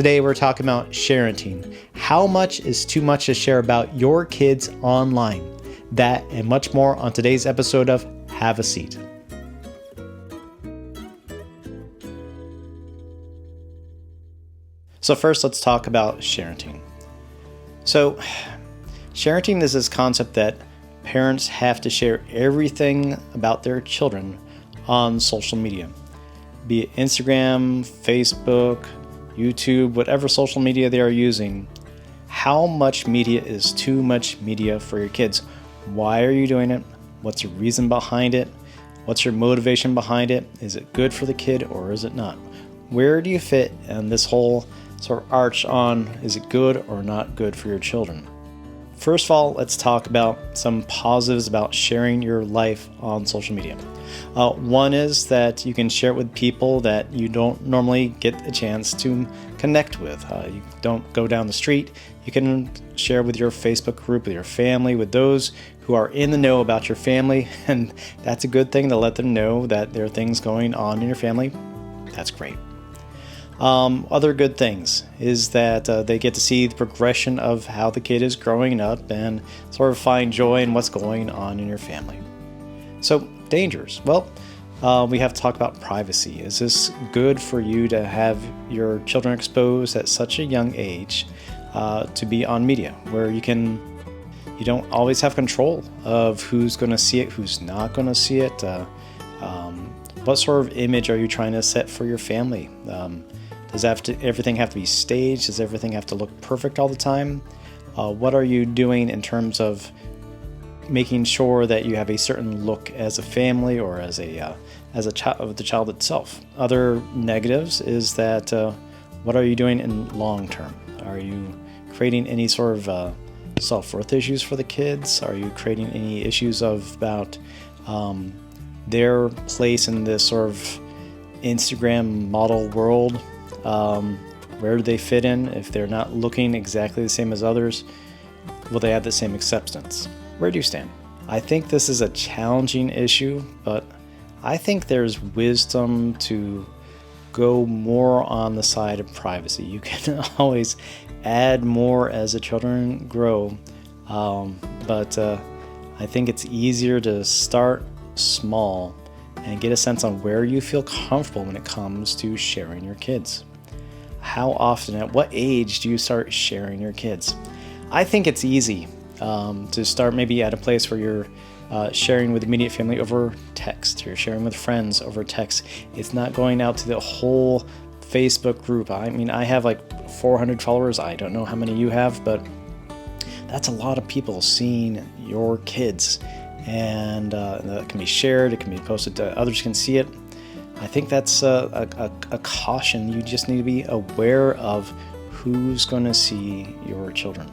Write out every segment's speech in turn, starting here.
Today we're talking about sharenting. How much is too much to share about your kids online? That and much more on today's episode of Have a Seat. So first, let's talk about sharenting. So sharenting is this concept that parents have to share everything about their children on social media, be it Instagram, Facebook, YouTube, whatever social media they are using. How much media is too much media for your kids? Why are you doing it? What's your reason behind it? What's your motivation behind it? Is it good for the kid or is it not? Where do you fit in this whole sort of arch on is it good or not good for your children? First of all, let's talk about some positives about sharing your life on social media. One is that you can share it with people that you don't normally get a chance to connect with. You don't go down the street. You can share with your Facebook group, with your family, with those who are in the know about your family. And that's a good thing to let them know that there are things going on in your family. That's great. Other good things is that they get to see the progression of how the kid is growing up and sort of find joy in what's going on in your family. So, dangers. Well, we have to talk about privacy. Is this good for you to have your children exposed at such a young age to be on media, where you don't always have control of who's going to see it, who's not going to see it? What sort of image are you trying to set for your family? Does everything have to be staged? Does everything have to look perfect all the time? What are you doing in terms of making sure that you have a certain look as a family or as a child of the child itself? Other negatives is that what are you doing in long term? Are you creating any sort of self-worth issues for the kids? Are you creating any issues about their place in this sort of Instagram model world? Where do they fit in? If they're not looking exactly the same as others, will they have the same acceptance? Where do you stand? I think this is a challenging issue, but I think there's wisdom to go more on the side of privacy. You can always add more as the children grow, but I think it's easier to start small and get a sense on where you feel comfortable when it comes to sharing your kids. How often, at what age do you start sharing your kids? I think it's easy to start maybe at a place where you're sharing with immediate family over text. You're sharing with friends over text. It's not going out to the whole Facebook group. I mean, I have like 400 followers. I don't know how many you have, but that's a lot of people seeing your kids. And that can be shared. It can be posted to others can see it. I think that's a caution. You just need to be aware of who's going to see your children.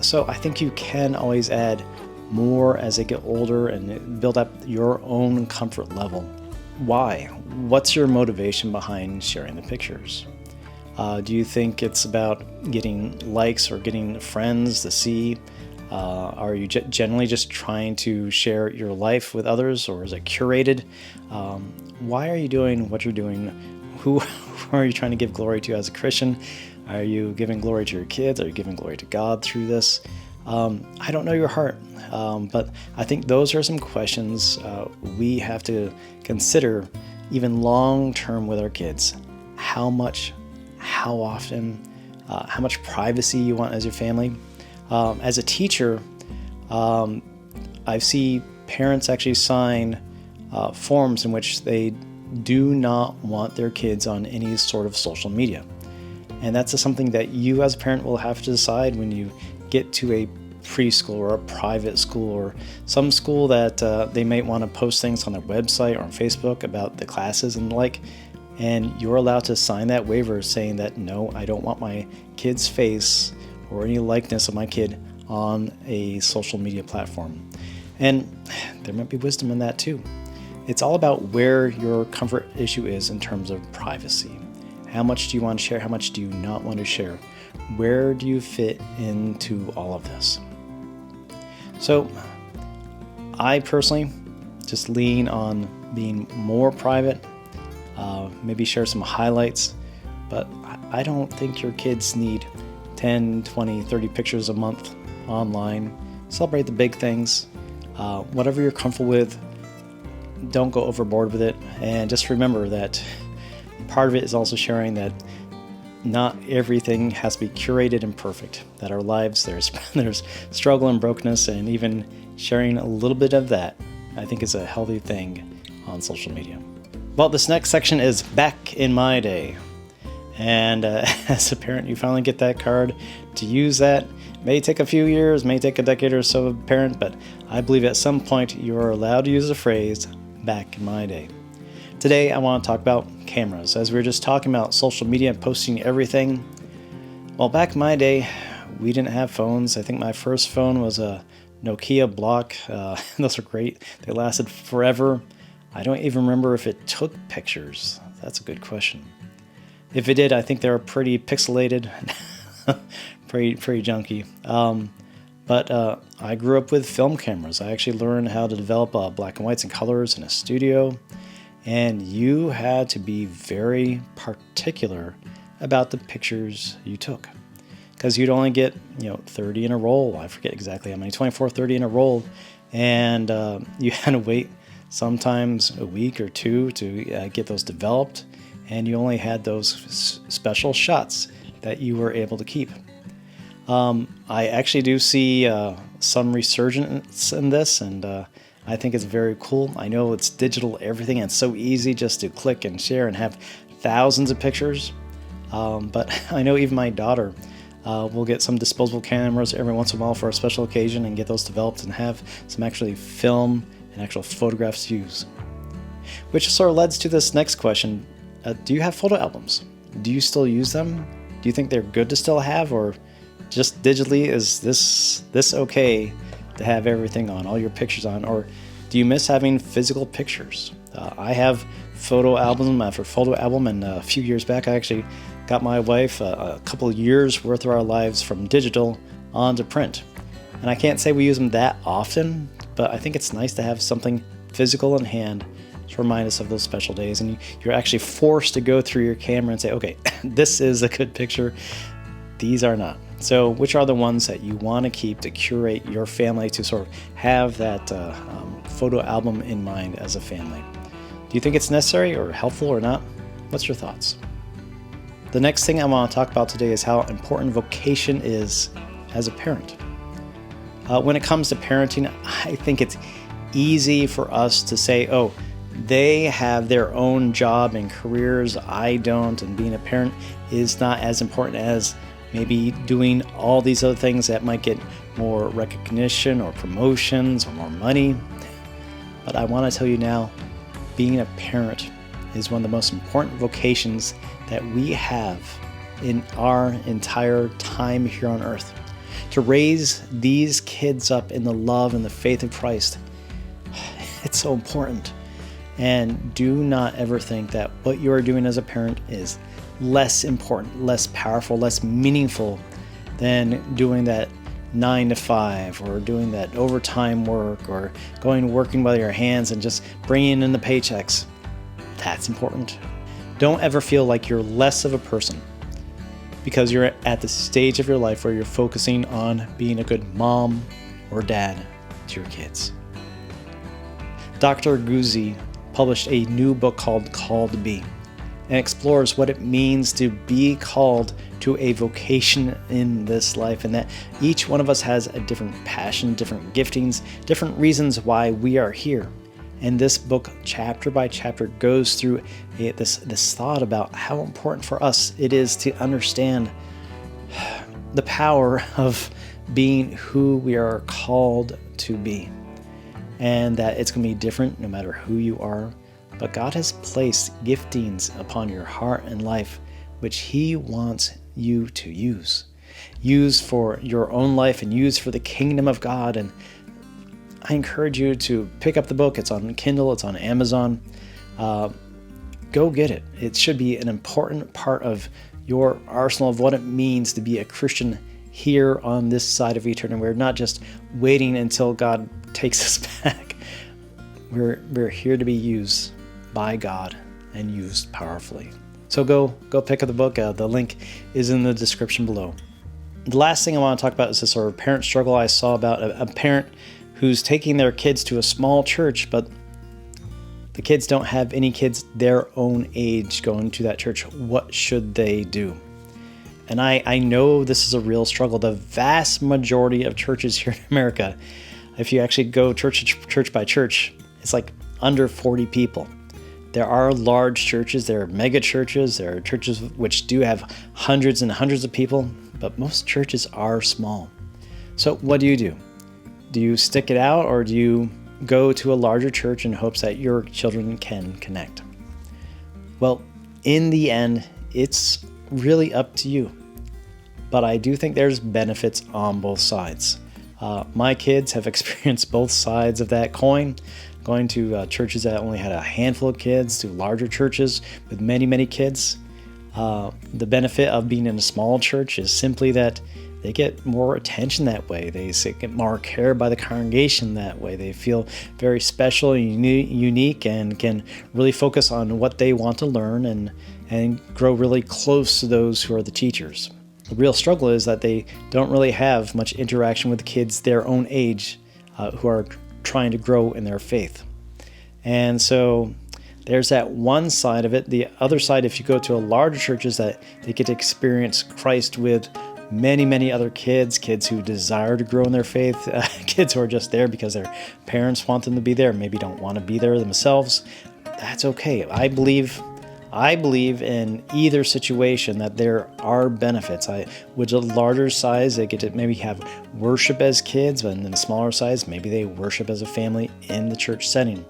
So I think you can always add more as they get older and build up your own comfort level. Why? What's your motivation behind sharing the pictures? Do you think it's about getting likes or getting friends to see? Are you generally just trying to share your life with others, or is it curated? Why are you doing what you're doing? Who are you trying to give glory to as a Christian? Are you giving glory to your kids? Are you giving glory to God through this? I don't know your heart, but I think those are some questions we have to consider even long-term with our kids. How much, how often, how much privacy you want as your family. As a teacher, I see parents actually sign forms in which they do not want their kids on any sort of social media. And that's something that you as a parent will have to decide when you get to a preschool or a private school or some school that they might want to post things on their website or on Facebook about the classes and the like. And you're allowed to sign that waiver saying that, no, I don't want my kid's face or any likeness of my kid on a social media platform. And there might be wisdom in that too. It's all about where your comfort issue is in terms of privacy. How much do you want to share? How much do you not want to share? Where do you fit into all of this? So I personally just lean on being more private, maybe share some highlights, but I don't think your kids need 10, 20, 30 pictures a month online. Celebrate the big things. Whatever you're comfortable with, don't go overboard with it. And just remember that part of it is also sharing that not everything has to be curated and perfect. That our lives, there's struggle and brokenness, and even sharing a little bit of that, I think, is a healthy thing on social media. Well, this next section is back in my day. And as a parent, you finally get that card to use that. May take a few years, may take a decade or so of parent, but I believe at some point you are allowed to use the phrase, back in my day. Today, I want to talk about cameras. As we were just talking about social media and posting everything, well, back in my day, we didn't have phones. I think my first phone was a Nokia Block. Those are great. They lasted forever. I don't even remember if it took pictures. That's a good question. If it did, I think they were pretty pixelated, pretty junky. But I grew up with film cameras. I actually learned how to develop black and whites and colors in a studio. And you had to be very particular about the pictures you took, because you'd only get 30 in a roll. I forget exactly how many, 24, 30 in a roll. And you had to wait sometimes a week or two to get those developed. And you only had those special shots that you were able to keep. I actually do see some resurgence in this, and I think it's very cool. I know it's digital everything, and it's so easy just to click and share and have thousands of pictures. But I know even my daughter will get some disposable cameras every once in a while for a special occasion and get those developed and have some actually film and actual photographs to use. Which sort of leads to this next question. Do you have photo albums? Do you still use them? Do you think they're good to still have, or just digitally is this okay to have everything on, all your pictures on, or do you miss having physical pictures? I have photo album after photo album, and a few years back I actually got my wife a couple of years worth of our lives from digital onto print. And I can't say we use them that often, but I think it's nice to have something physical in hand to remind us of those special days. And you're actually forced to go through your camera and say, okay, this is a good picture, these are not. So which are the ones that you want to keep to curate your family, to sort of have that photo album in mind as a family? Do you think it's necessary or helpful or not? What's your thoughts? The next thing I want to talk about today is how important vocation is as a parent. When it comes to parenting, I think it's easy for us to say, oh, they have their own job and careers, I don't, and being a parent is not as important as maybe doing all these other things that might get more recognition or promotions or more money. But I want to tell you now, being a parent is one of the most important vocations that we have in our entire time here on earth. To raise these kids up in the love and the faith of Christ, it's so important. And do not ever think that what you are doing as a parent is less important, less powerful, less meaningful than doing that 9 to 5 or doing that overtime work or working by your hands and just bringing in the paychecks. That's important. Don't ever feel like you're less of a person because you're at the stage of your life where you're focusing on being a good mom or dad to your kids. Dr. Guzzi published a new book called Called to Be, and explores what it means to be called to a vocation in this life, and that each one of us has a different passion, different giftings, different reasons why we are here. And this book, chapter by chapter, goes through this thought about how important for us it is to understand the power of being who we are called to be. And that it's going to be different no matter who you are. But God has placed giftings upon your heart and life, which He wants you to use for your own life and use for the kingdom of God. And I encourage you to pick up the book. It's on Kindle, it's on Amazon. Go get it. It should be an important part of your arsenal of what it means to be a Christian here on this side of eternity. We're not just waiting until God takes us back. We're here to be used by God and used powerfully. So go pick up the book. The link is in the description below. The last thing I want to talk about is this sort of parent struggle I saw about a parent who's taking their kids to a small church, but the kids don't have any kids their own age going to that church. What should they do? And I know this is a real struggle. The vast majority of churches here in America, if you actually go church by church, it's like under 40 people. There are large churches, there are mega churches, there are churches which do have hundreds and hundreds of people, but most churches are small. So what do? Do you stick it out, or do you go to a larger church in hopes that your children can connect? Well, in the end, it's really up to you. But I do think there's benefits on both sides. My kids have experienced both sides of that coin, going to churches that only had a handful of kids to larger churches with many, many kids. The benefit of being in a small church is simply that they get more attention that way. They get more care by the congregation that way. They feel very special and unique and can really focus on what they want to learn and grow really close to those who are the teachers. The real struggle is that they don't really have much interaction with kids their own age who are trying to grow in their faith. And so there's that one side of it. The other side, if you go to a larger church, is that they get to experience Christ with many, many other kids who desire to grow in their faith, kids who are just there because their parents want them to be there, maybe don't want to be there themselves. That's okay. I believe in either situation that there are benefits. With a larger size, they get to maybe have worship as kids, but in a smaller size, maybe they worship as a family in the church setting.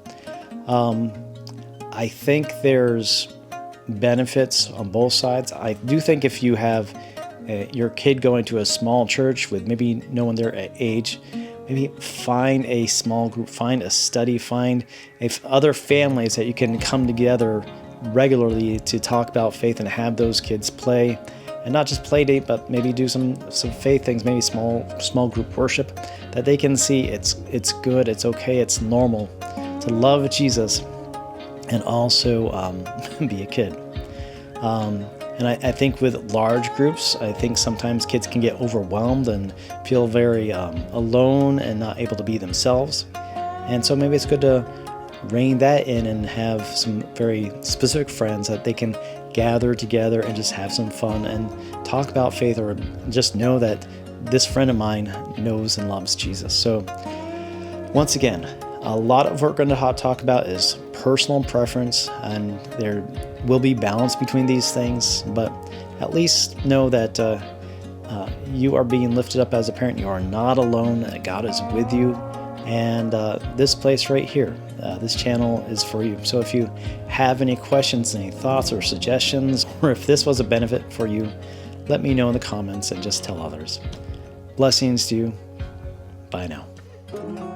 I think there's benefits on both sides. I do think if you have your kid going to a small church with maybe no one their age, maybe find a small group, find a study, find other families that you can come together regularly to talk about faith and have those kids play, and not just play date, but maybe do some faith things, maybe small group worship, that they can see it's good, it's okay, it's normal to love Jesus and also be a kid. And I think with large groups, I think sometimes kids can get overwhelmed and feel very alone and not able to be themselves. And so maybe it's good to rein that in and have some very specific friends that they can gather together and just have some fun and talk about faith, or just know that this friend of mine knows and loves Jesus. So once again, a lot of what we're going to talk about is personal preference, and there will be balance between these things, but at least know that you are being lifted up as a parent. You are not alone. God is with you. And this place right here, this channel is for you. So if you have any questions, any thoughts or suggestions, or if this was a benefit for you, let me know in the comments and just tell others. Blessings to you. Bye now.